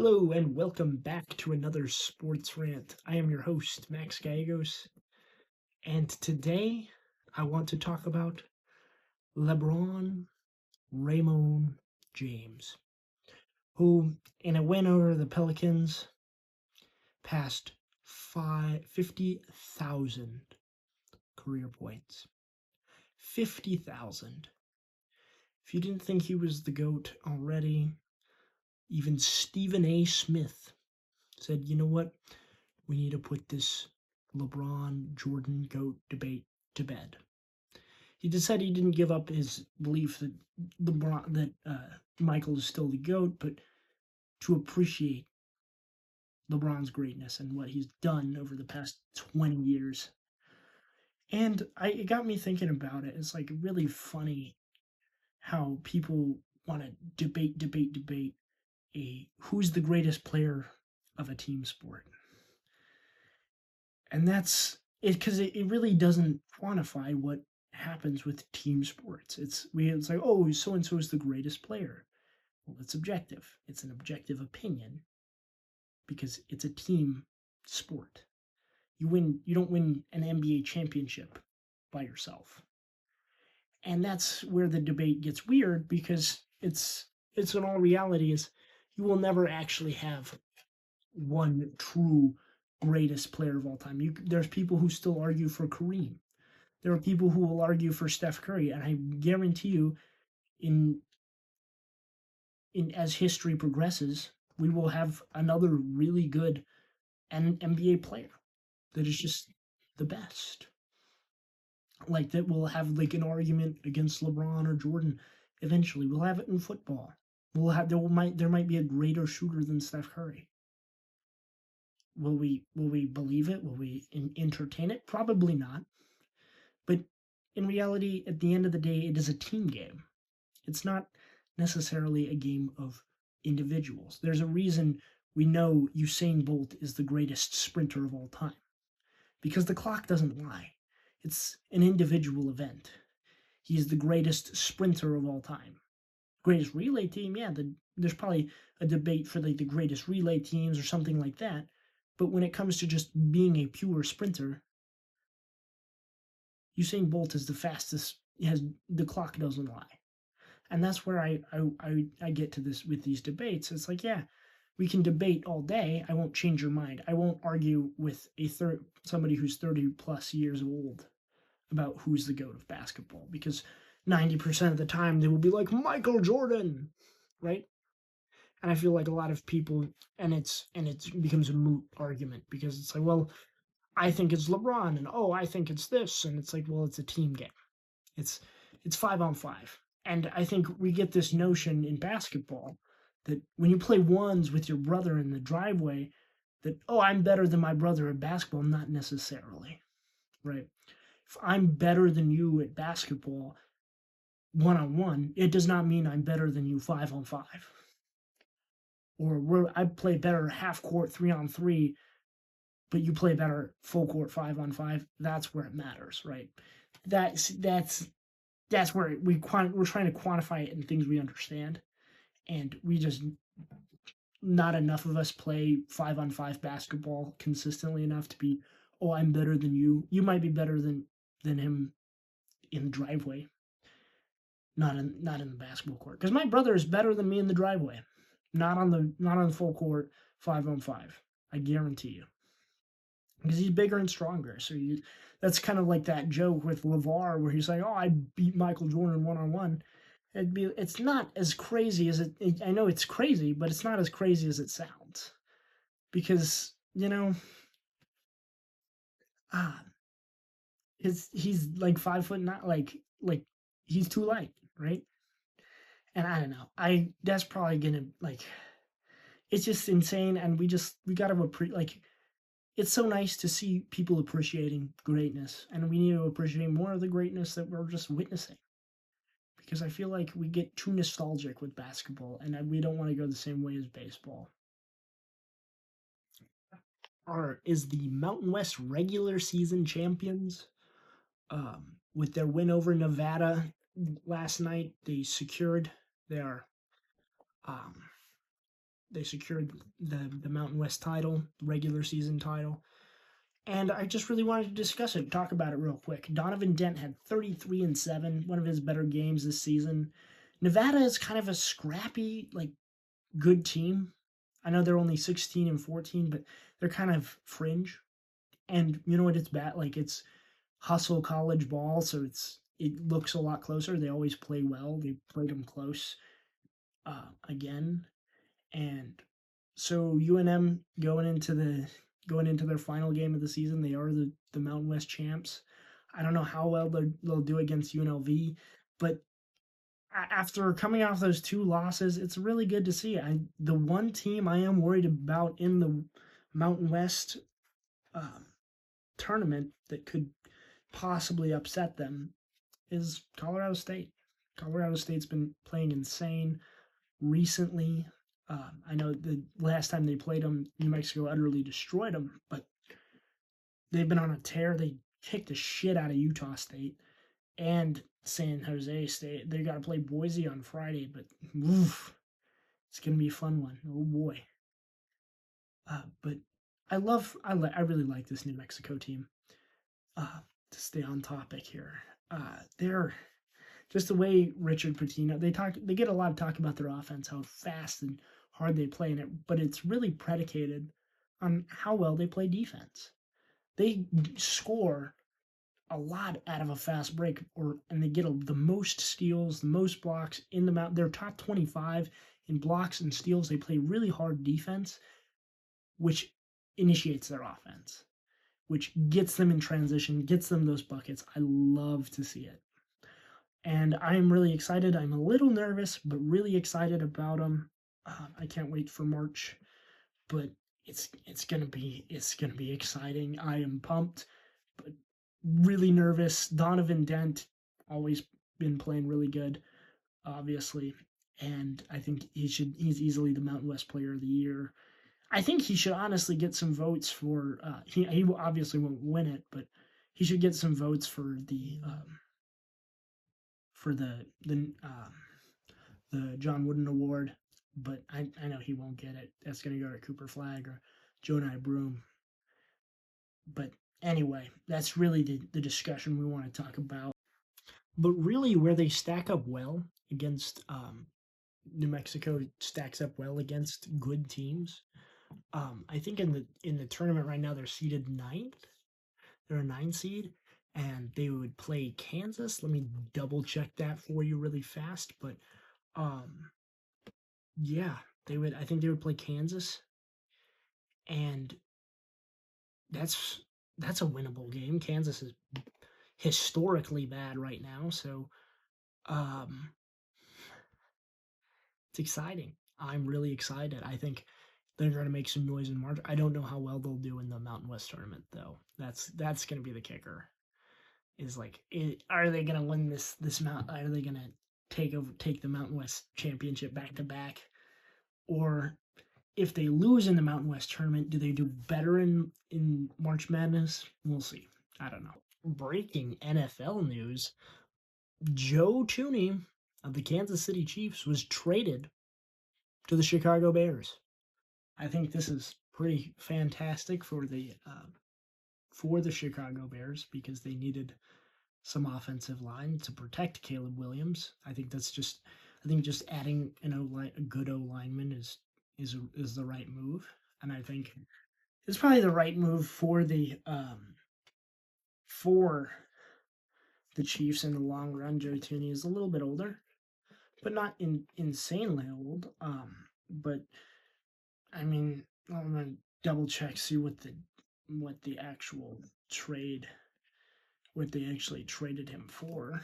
Hello and welcome back to another sports rant. I am your host, Max Gallegos, and today I want to talk about LeBron Raymond James, who, in a win over the Pelicans, passed 50,000 career points. 50,000. If you didn't think he was the GOAT already, even Stephen A. Smith said, you know what? We need to put this LeBron-Jordan GOAT debate to bed. He decided he didn't give up his belief that Michael is still the GOAT, but to appreciate LeBron's greatness and what he's done over the past 20 years. And it got me thinking about it. It's like really funny how people want to debate who's the greatest player of a team sport. And that's it, because it really doesn't quantify what happens with team sports. It's like, oh, so and so is the greatest player. Well, it's objective. It's an objective opinion because it's a team sport. You don't win an NBA championship by yourself. And that's where the debate gets weird, because it's in all reality is you will never actually have one true greatest player of all time. There's people who still argue for Kareem. There are people who will argue for Steph Curry, and I guarantee you, in as history progresses, we will have another really good NBA player that is just the best. Like that will have like an argument against LeBron or Jordan. Eventually, we'll have it in football. There might be a greater shooter than Steph Curry. Will we believe it? Will we entertain it? Probably not. But in reality, at the end of the day, it is a team game. It's not necessarily a game of individuals. There's a reason we know Usain Bolt is the greatest sprinter of all time, because the clock doesn't lie. It's an individual event. He's the greatest sprinter of all time. Greatest relay team, yeah, there's probably a debate for like the greatest relay teams or something like that. But when it comes to just being a pure sprinter, Usain Bolt is the fastest. The clock doesn't lie, and that's where I get to this with these debates. It's like, yeah, we can debate all day. I won't change your mind. I won't argue with somebody who's 30 plus years old about who's the GOAT of basketball, because 90% of the time they will be like Michael Jordan, right? And I feel like a lot of people, and it becomes a moot argument, because it's like, well, I think it's LeBron, and oh, I think it's this, and it's like, well, it's a team game. It's 5-on-5, and I think we get this notion in basketball that when you play ones with your brother in the driveway, that, oh, I'm better than my brother at basketball. Not necessarily, right? If I'm better than you at basketball 1-on-1, it does not mean I'm better than you 5-on-5. Or I play better half court 3-on-3, but you play better full court 5-on-5. That's where it matters, right? That's where we're trying to quantify it in things we understand, and we just, not enough of us play 5-on-5 basketball consistently enough to be, oh, I'm better than you. You might be better than him in the driveway, not in the basketball court. Because my brother is better than me in the driveway, not on the full court 5-on-5. I guarantee you, because he's bigger and stronger. So that's kind of like that joke with LeVar where he's like, oh, I beat Michael Jordan 1-on-1. It's not as crazy as it. I know it's crazy, but it's not as crazy as it sounds, because he's like 5 foot, not like he's too light, right? And I don't know. That's probably gonna, like, it's just insane, and we gotta like. It's so nice to see people appreciating greatness, and we need to appreciate more of the greatness that we're just witnessing. Because I feel like we get too nostalgic with basketball, and we don't want to go the same way as baseball. Is the Mountain West regular season champions, with their win over Nevada last night. They secured their They secured the Mountain West title, regular season title. And I just really wanted to discuss it, talk about it real quick. Donovan Dent had 33-7, one of his better games this season. Nevada is kind of a scrappy, like, good team. I know they're only 16-14, but they're kind of fringe. And you know what? It's bad. Like, it's hustle college ball, so it looks a lot closer. They always play well. They played them close again, and so UNM going into their final game of the season, they are the Mountain West champs. I don't know how well they'll do against UNLV, but after coming off those two losses, it's really good to see. The one team I am worried about in the Mountain West um, tournament that could possibly upset them is Colorado State. Colorado State's been playing insane recently. I know the last time they played them, New Mexico utterly destroyed them, but they've been on a tear. They kicked the shit out of Utah State and San Jose State. They got to play Boise on Friday, but oof, it's gonna be a fun one. Oh boy. But I really like this New Mexico team. To stay on topic here, they're just the way Richard Pitino, they get a lot of talk about their offense, how fast and hard they play in it, but it's really predicated on how well they play defense. They score a lot out of a fast break, and they get the most steals, the most blocks in the mount. They're top 25 in blocks and steals. They play really hard defense, which initiates their offense, which gets them in transition, gets them those buckets. I love to see it. And I'm really excited. I'm a little nervous, but really excited about them. I can't wait for March, but it's gonna be exciting. I am pumped, but really nervous. Donovan Dent always been playing really good, obviously, and I think he's easily the Mountain West Player of the Year. I think he should honestly get some votes for. He obviously won't win it, but he should get some votes for the John Wooden Award, but I know he won't get it. That's going to go to Cooper Flagg or Jonai Broom. But anyway, that's really the discussion we want to talk about. But really, where they stack up well against New Mexico stacks up well against good teams. I think in the tournament right now they're seeded ninth. They're a 9 seed, and they would play Kansas. Let me double check that for you really fast, but yeah, they would. I think they would play Kansas, and that's a winnable game. Kansas is historically bad right now, so it's exciting. I'm really excited. I think they're going to make some noise in March. I don't know how well they'll do in the Mountain West tournament, though. That's going to be the kicker. Is like, are they going to win this mount? Are they going to take the Mountain West championship back to back, or if they lose in the Mountain West tournament, do they do better in March Madness? We'll see. I don't know. Breaking NFL news: Joe Thuney of the Kansas City Chiefs was traded to the Chicago Bears. I think this is pretty fantastic for the Chicago Bears because they needed some offensive line to protect Caleb Williams. I think just adding a good O lineman is the right move, and I think it's probably the right move for the Chiefs in the long run. Joe Thuney is a little bit older, but not insanely old. But I mean, I'm gonna double check, see what the actual trade, what they actually traded him for.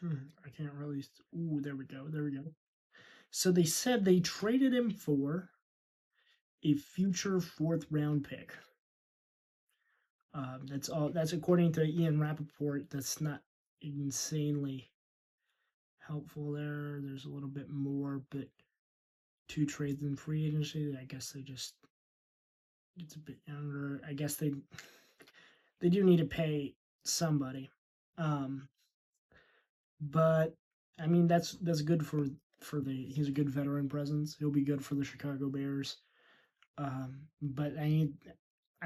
I can't really. Ooh, there we go. There we go. So they said they traded him for a future 4th-round pick. That's all. That's according to Ian Rappaport. That's not insanely helpful there. There's a little bit more, but 2 trades in free agency. I guess they just it's a bit younger. I guess they do need to pay somebody. Um, but I mean that's good for he's a good veteran presence. He'll be good for the Chicago Bears. But I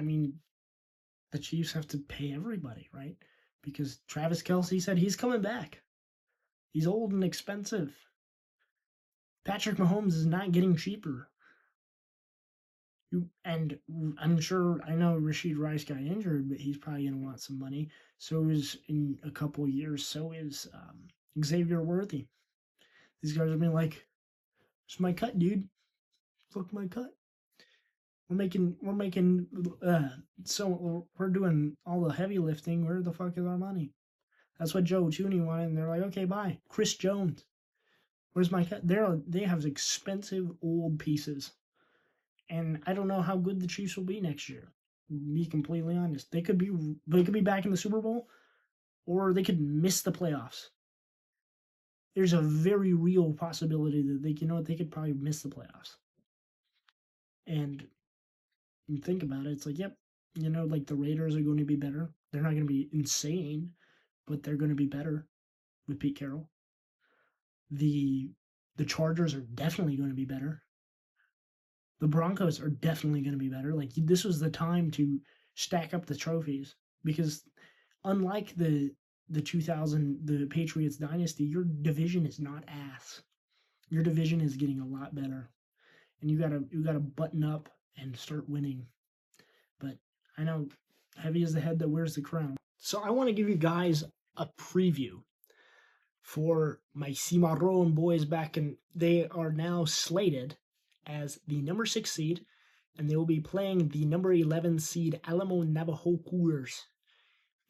mean the Chiefs have to pay everybody, right? Because Travis Kelce said he's coming back. He's old and expensive. Patrick Mahomes is not getting cheaper. And I'm sure, I know Rashid Rice got injured, but he's probably going to want some money. So is, in a couple years, so is Xavier Worthy. These guys are being like, it's my cut, dude. Fuck my cut. So we're doing all the heavy lifting. Where the fuck is our money? That's what Joe Tooney wanted, and they're like, okay, bye. Chris Jones. Where's my cut? They have expensive old pieces. And I don't know how good the Chiefs will be next year. To be completely honest, they could be back in the Super Bowl, or they could miss the playoffs. There's a very real possibility that they could probably miss the playoffs. And you think about it, it's like, yep, like the Raiders are going to be better. They're not going to be insane, but they're going to be better with Pete Carroll. The Chargers are definitely going to be better. The Broncos are definitely going to be better. Like, this was the time to stack up the trophies, because unlike the Patriots dynasty, your division is not ass. Your division is getting a lot better, and you gotta button up and start winning. But I know heavy is the head that wears the crown. So I want to give you guys a preview for my Cimarron boys they are now slated as the number 6 seed, and they will be playing the number 11 seed Alamo Navajo Cougars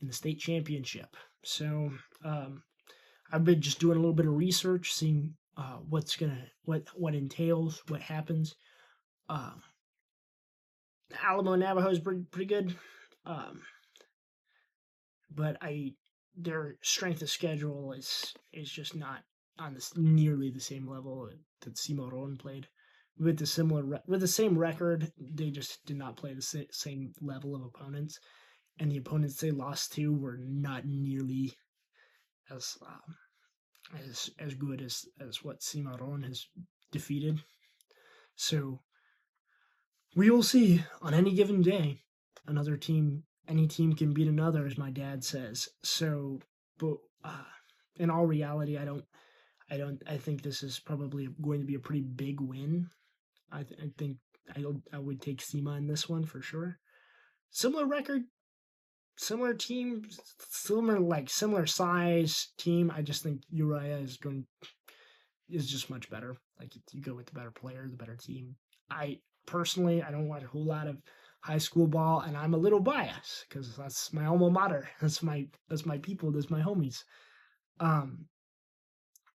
in the state championship. So I've been just doing a little bit of research, seeing what entails, what happens. Alamo Navajo is pretty good, but their strength of schedule is just not on nearly the same level that Cimarron played. With the same record, they just did not play the same level of opponents, and the opponents they lost to were not nearly as good as what Cimarron has defeated. So we will see on any given day. Any team can beat another, as my dad says. So, but in all reality, I think this is probably going to be a pretty big win. I think I would take Cima in this one for sure. Similar record, similar team, similar size team. I just think Uriah is just much better. Like, you go with the better player, the better team. I don't watch a whole lot of high school ball, and I'm a little biased because that's my alma mater. That's my people. That's my homies.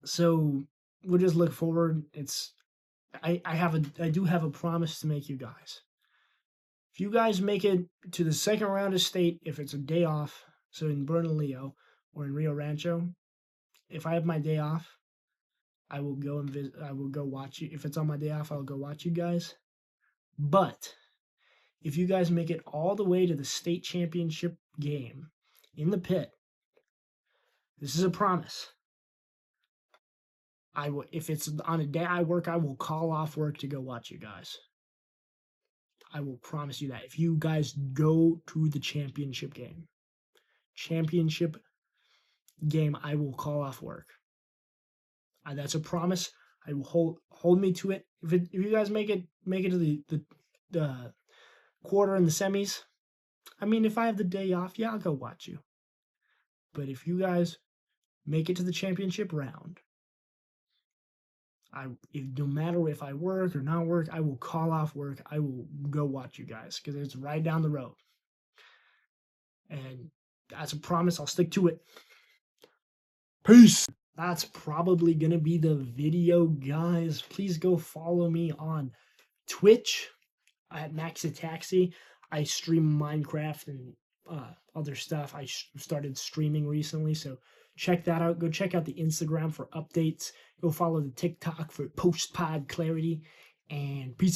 So we'll just look forward. I do have a promise to make you guys. If you guys make it to the second round of state, if it's a day off, so in Bernalillo or in Rio Rancho, if I have my day off, I will go and visit. I will go watch you. If it's on my day off, I'll go watch you guys. But if you guys make it all the way to the state championship game in the pit, this is a promise. If it's on a day I work, I will call off work to go watch you guys. I will promise you that. If you guys go to the championship game, I will call off work. That's a promise. I will hold me to it. If you guys make it to the quarter and the semis, I mean, if I have the day off, yeah, I'll go watch you. But if you guys make it to the championship round, no matter if I work or not work, I will call off work. I will go watch you guys because it's right down the road. And that's a promise. I'll stick to it. Peace. That's probably going to be the video, guys. Please go follow me on Twitch at Maxitaxi. I stream Minecraft and other stuff. I started streaming recently, so check that out. Go check out the Instagram for updates. Go follow the TikTok for post-pod clarity. And peace.